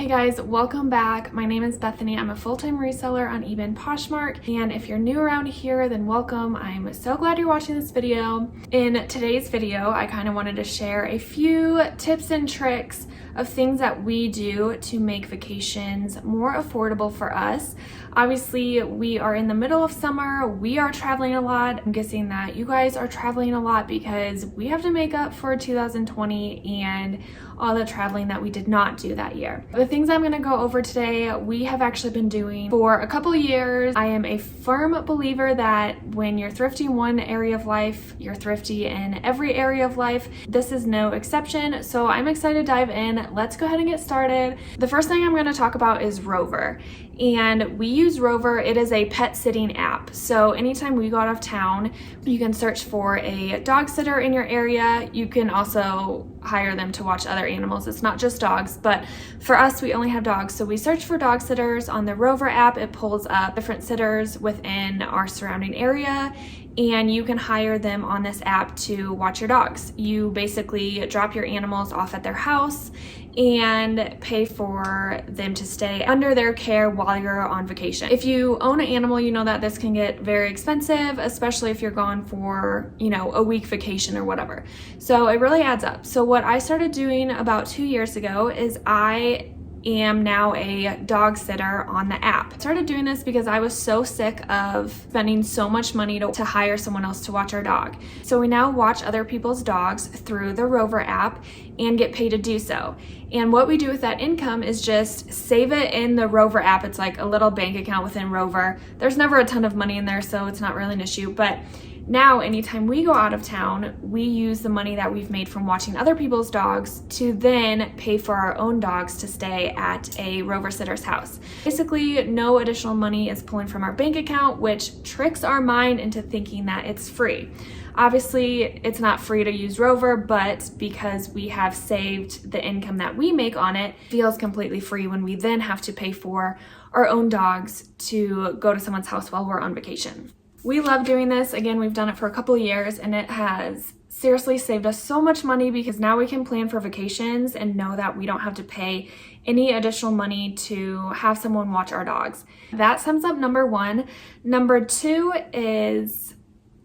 Hey guys, welcome back. My name is Bethany. I'm a full-time reseller on eBay and Poshmark, and if you're new around here, then welcome. I'm so glad you're watching this video. In today's video, I kind of wanted to share a few tips and tricks of things that we do to make vacations more affordable for us. Obviously, we are in the middle of summer. We are traveling a lot. I'm guessing that you guys are traveling a lot because we have to make up for 2020 and all the traveling that we did not do that year. The things I'm going to go over today, we have actually been doing for a couple of years. I am a firm believer that when you're thrifty in one area of life, you're thrifty in every area of life. This is no exception. So I'm excited to dive in. Let's go ahead and get started. The first thing I'm going to talk about is Rover. And we use Rover. It is a pet sitting app. So anytime we go out of town, you can search for a dog sitter in your area. You can also hire them to watch other animals. It's not just dogs, but for us, we only have dogs. So we search for dog sitters on the Rover app. It pulls up different sitters within our surrounding area, and you can hire them on this app to watch your dogs. You basically drop your animals off at their house and pay for them to stay under their care while you're on vacation. If you own an animal, you know that this can get very expensive, especially if you're gone for, a week vacation or whatever. So it really adds up. So what I started doing about 2 years ago is I am now a dog sitter on the app. I started doing this because I was so sick of spending so much money to hire someone else to watch our dog. So we now watch other people's dogs through the Rover app and get paid to do so. And what we do with that income is just save it in the Rover app. It's like a little bank account within Rover. There's never a ton of money in there, so it's not really an issue. But now, anytime we go out of town, we use the money that we've made from watching other people's dogs to then pay for our own dogs to stay at a Rover sitter's house. Basically, no additional money is pulling from our bank account, which tricks our mind into thinking that it's free. Obviously, it's not free to use Rover, but because we have saved the income that we make on it, it feels completely free when we then have to pay for our own dogs to go to someone's house while we're on vacation. We love doing this. Again, we've done it for a couple of years, and it has seriously saved us so much money because now we can plan for vacations and know that we don't have to pay any additional money to have someone watch our dogs. That sums up number one. Number two is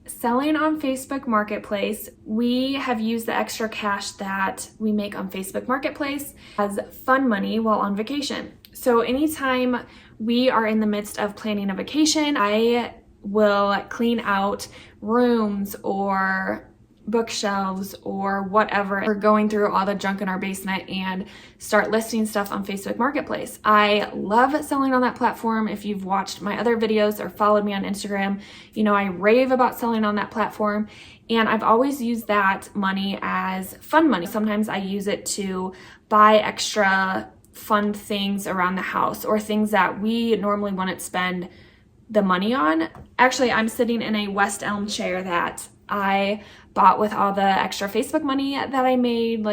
selling on Facebook Marketplace. We have used the extra cash that we make on Facebook Marketplace as fun money while on vacation. So anytime we are in the midst of planning a vacation, I will clean out rooms or bookshelves or whatever. We're going through all the junk in our basement and start listing stuff on Facebook Marketplace. I love selling on that platform. If you've watched my other videos or followed me on Instagram, I rave about selling on that platform. And I've always used that money as fun money. Sometimes I use it to buy extra fun things around the house or things that we normally wouldn't spend the money on. Actually, I'm sitting in a West Elm chair that I bought with all the extra Facebook money that I made,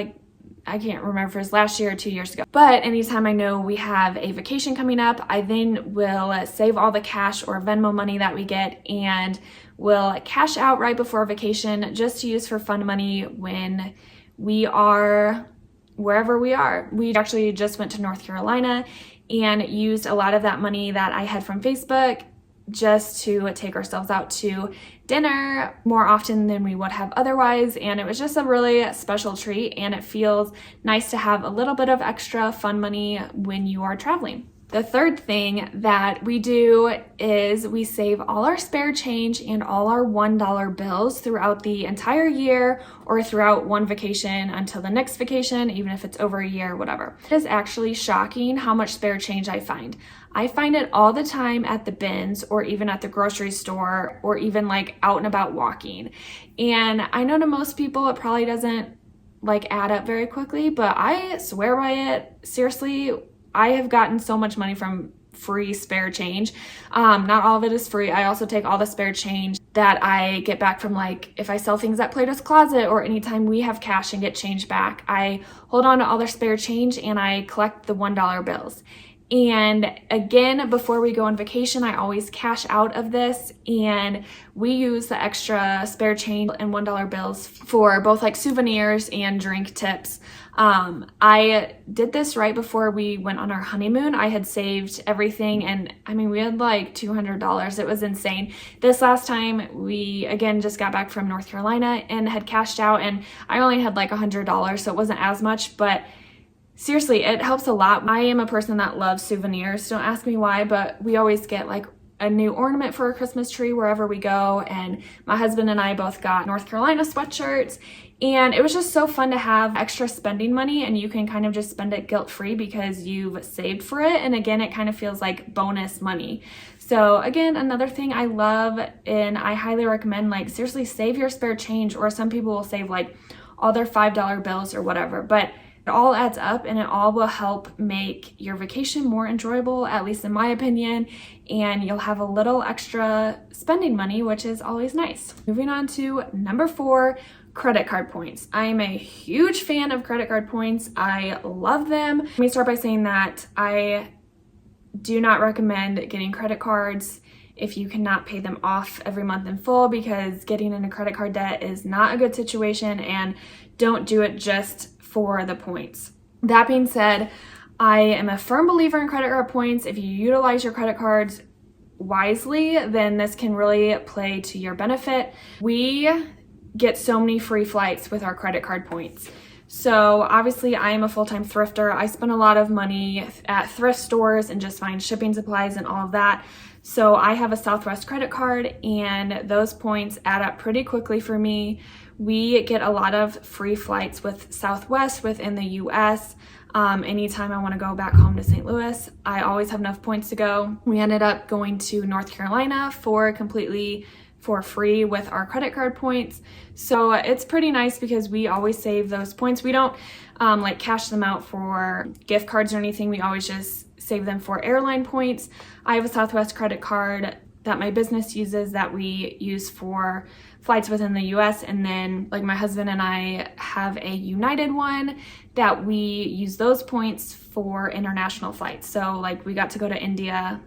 I can't remember if it was last year or 2 years ago. But anytime I know we have a vacation coming up, I then will save all the cash or Venmo money that we get and will cash out right before vacation just to use for fun money when we are wherever we are. We actually just went to North Carolina and used a lot of that money that I had from Facebook just to take ourselves out to dinner more often than we would have otherwise. And it was just a really special treat, and it feels nice to have a little bit of extra fun money when you are traveling. The third thing that we do is we save all our spare change and all our $1 bills throughout the entire year or throughout one vacation until the next vacation, even if it's over a year or whatever. It is actually shocking how much spare change I find. I find it all the time at the bins or even at the grocery store or even out and about walking. And I know to most people it probably doesn't add up very quickly, but I swear by it. Seriously, I have gotten so much money from free spare change. Not all of it is free. I also take all the spare change that I get back from if I sell things at Plato's Closet or anytime we have cash and get change back, I hold on to all their spare change and I collect the $1 bills. And again, before we go on vacation, I always cash out of this, and we use the extra spare change and $1 bills for both like souvenirs and drink tips. I did this right before we went on our honeymoon. I had saved everything, and I mean, we had like $200. It was insane. This last time we again just got back from North Carolina and had cashed out, and I only had like $100, so it wasn't as much, but seriously, it helps a lot. I am a person that loves souvenirs. Don't ask me why, but we always get like a new ornament for a Christmas tree wherever we go. And my husband and I both got North Carolina sweatshirts. And it was just so fun to have extra spending money, and you can kind of just spend it guilt-free because you've saved for it. And again, it kind of feels like bonus money. So again, another thing I love and I highly recommend, like seriously save your spare change, or some people will save like all their $5 bills or whatever. But it all adds up, and it all will help make your vacation more enjoyable, at least in my opinion, and you'll have a little extra spending money, which is always nice. Moving on to number 4, credit card points. I am a huge fan of credit card points. I love them. Let me start by saying that I do not recommend getting credit cards if you cannot pay them off every month in full, because getting into credit card debt is not a good situation, and don't do it just for the points. That being said, I am a firm believer in credit card points. If you utilize your credit cards wisely, then this can really play to your benefit. We get so many free flights with our credit card points. So obviously I am a full-time thrifter. I spend a lot of money at thrift stores and just find shipping supplies and all of that. So I have a Southwest credit card, and those points add up pretty quickly for me. We get a lot of free flights with Southwest within the US. Anytime I want to go back home to St. Louis, I always have enough points to go. We ended up going to North Carolina completely for free with our credit card points. So it's pretty nice because we always save those points. We don't like cash them out for gift cards or anything. We always just save them for airline points. I have a Southwest credit card that my business uses that we use for flights within the US, and then like my husband and I have a United one that we use those points for international flights. So like we got to go to India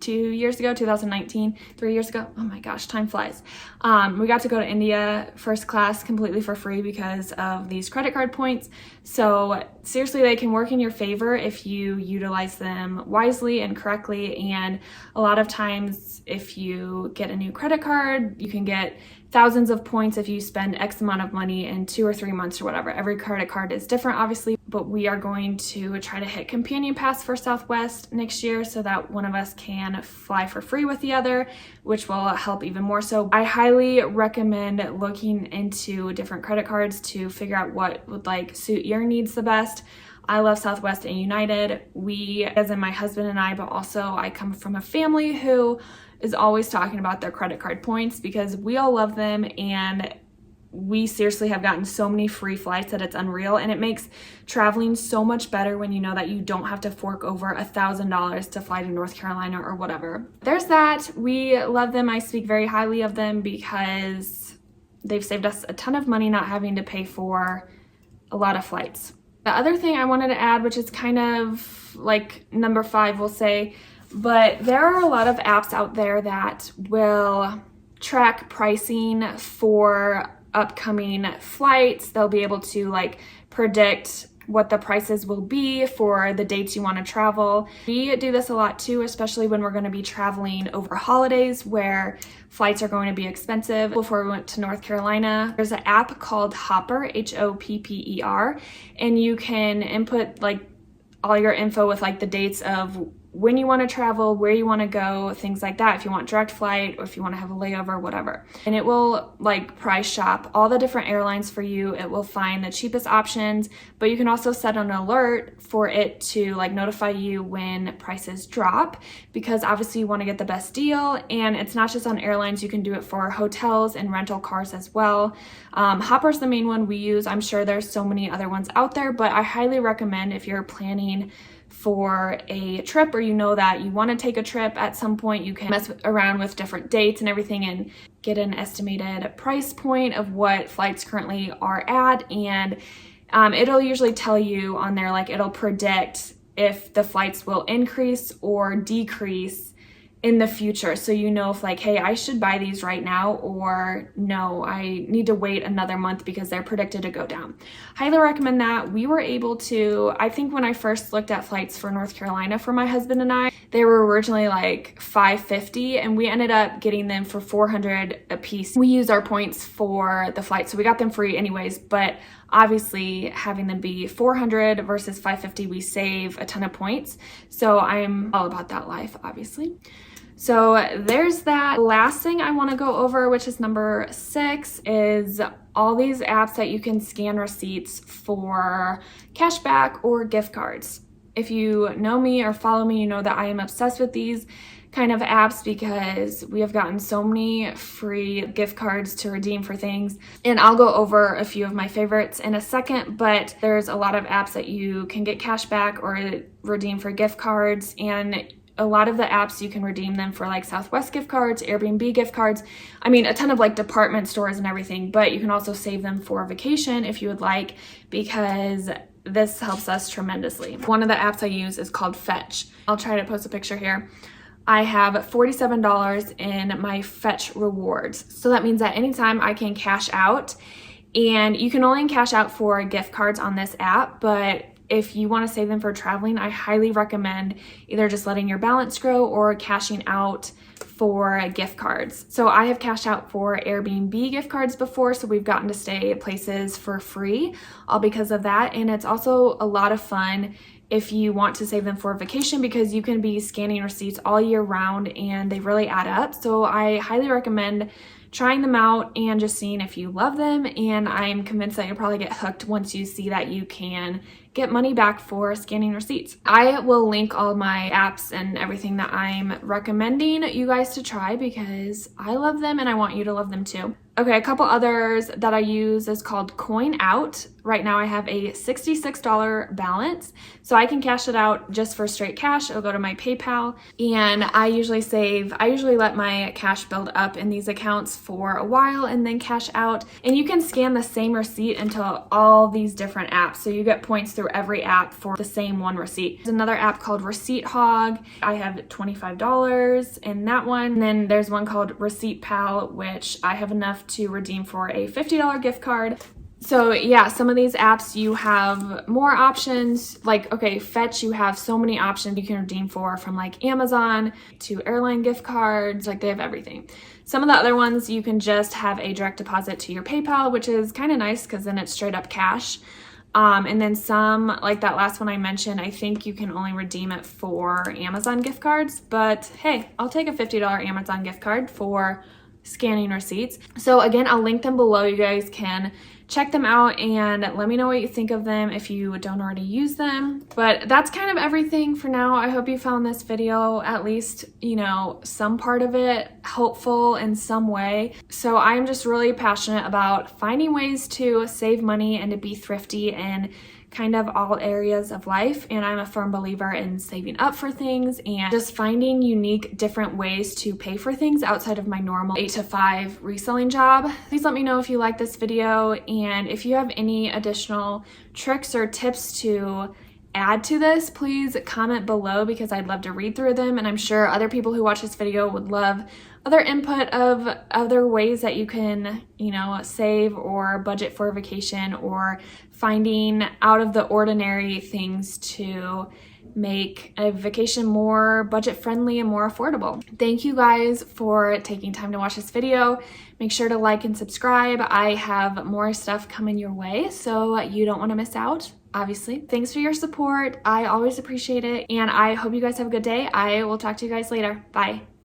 2 years ago, 2019, 3 years ago. Oh my gosh, time flies. We got to go to India first class completely for free because of these credit card points. So seriously, they can work in your favor if you utilize them wisely and correctly. And a lot of times if you get a new credit card, you can get thousands of points if you spend X amount of money in 2 or 3 months or whatever. Every credit card is different, obviously, but we are going to try to hit Companion Pass for Southwest next year so that one of us can fly for free with the other, which will help even more. So I highly recommend looking into different credit cards to figure out what would like suit your needs the best. I love Southwest and United. We, as in my husband and I, but also I come from a family who is always talking about their credit card points because we all love them, and we seriously have gotten so many free flights that it's unreal, and it makes traveling so much better when you know that you don't have to fork over $1,000 to fly to North Carolina or whatever. There's that. We love them. I speak very highly of them because they've saved us a ton of money not having to pay for a lot of flights. The other thing I wanted to add, which is kind of like number 5, we'll say, but there are a lot of apps out there that will track pricing for upcoming flights. They'll be able to like predict what the prices will be for the dates you want to travel. We do this a lot too, especially when we're going to be traveling over holidays where flights are going to be expensive. Before we went to North Carolina, there's an app called Hopper, Hopper, and you can input like all your info with like the dates of when you want to travel, where you want to go, things like that, if you want direct flight or if you want to have a layover, whatever. And it will like price shop all the different airlines for you. It will find the cheapest options, but you can also set an alert for it to like notify you when prices drop, because obviously you want to get the best deal. And it's not just on airlines, you can do it for hotels and rental cars as well. Hopper's the main one we use. I'm sure there's so many other ones out there, but I highly recommend if you're planning for a trip, or you know that you want to take a trip at some point, you can mess around with different dates and everything and get an estimated price point of what flights currently are at. And it'll usually tell you on there, like it'll predict if the flights will increase or decrease in the future. So you know if like, hey, I should buy these right now, or no, I need to wait another month because they're predicted to go down. Highly recommend that. We were able to, I think when I first looked at flights for North Carolina for my husband and I, they were originally like $550 and we ended up getting them for $400 a piece. We used our points for the flight, so we got them free anyways, but obviously having them be $400 versus $550, we save a ton of points. So I'm all about that life, obviously. So there's that. Last thing I want to go over, which is number 6, is all these apps that you can scan receipts for cashback or gift cards. If you know me or follow me, you know that I am obsessed with these kind of apps because we have gotten so many free gift cards to redeem for things. And I'll go over a few of my favorites in a second, but there's a lot of apps that you can get cash back or redeem for gift cards, and a lot of the apps you can redeem them for like Southwest gift cards, Airbnb gift cards. I mean, a ton of like department stores and everything, but you can also save them for vacation if you would like, because this helps us tremendously. One of the apps I use is called Fetch. I'll try to post a picture here. I have $47 in my Fetch rewards. So that means that anytime I can cash out, and you can only cash out for gift cards on this app, but if you want to save them for traveling, I highly recommend either just letting your balance grow or cashing out for gift cards. So I have cashed out for Airbnb gift cards before, so we've gotten to stay at places for free, all because of that. And it's also a lot of fun if you want to save them for vacation, because you can be scanning receipts all year round and they really add up. So I highly recommend trying them out and just seeing if you love them. And I'm convinced that you'll probably get hooked once you see that you can get money back for scanning receipts. I will link all my apps and everything that I'm recommending you guys to try because I love them and I want you to love them too. Okay, a couple others that I use is called Coin Out. Right now I have a $66 balance, so I can cash it out just for straight cash. It'll go to my PayPal, and I usually let my cash build up in these accounts for a while and then cash out. And you can scan the same receipt into all these different apps, so you get points through every app for the same one receipt. There's another app called Receipt Hog. I have $25 in that one. And then there's one called Receipt Pal, which I have enough to redeem for a $50 gift card. So yeah, some of these apps you have more options. Like, okay, Fetch, you have so many options you can redeem for, from like Amazon to AIRLINE gift cards, like they have everything. Some of the other ones you can just have a direct deposit to your PayPal, which is kind of nice because then it's straight up cash. And then some, like that last one I mentioned, I think you can only redeem it for Amazon gift cards, but hey, I'll take a $50 Amazon gift card for scanning receipts. So again, I'll link them below. You guys can check them out and let me know what you think of them if you don't already use them. But that's kind of everything for now. I hope you found this video, at least, you know, some part of it helpful in some way. So I'm just really passionate about finding ways to save money and to be thrifty in kind of all areas of life. And I'm a firm believer in saving up for things and just finding unique, different ways to pay for things outside of my normal 8 to 5 reselling job. Please let me know if you like this video, and if you have any additional tricks or tips to add to this, please comment below because I'd love to read through them. And I'm sure other people who watch this video would love other input of other ways that you can, you know, save or budget for a vacation, or finding out of the ordinary things to make a vacation more budget friendly and more affordable. Thank you guys for taking time to watch this video. Make sure to like and subscribe. I have more stuff coming your way, so you don't want to miss out. Obviously, thanks for your support. I always appreciate it, and I hope you guys have a good day. I will talk to you guys later. Bye.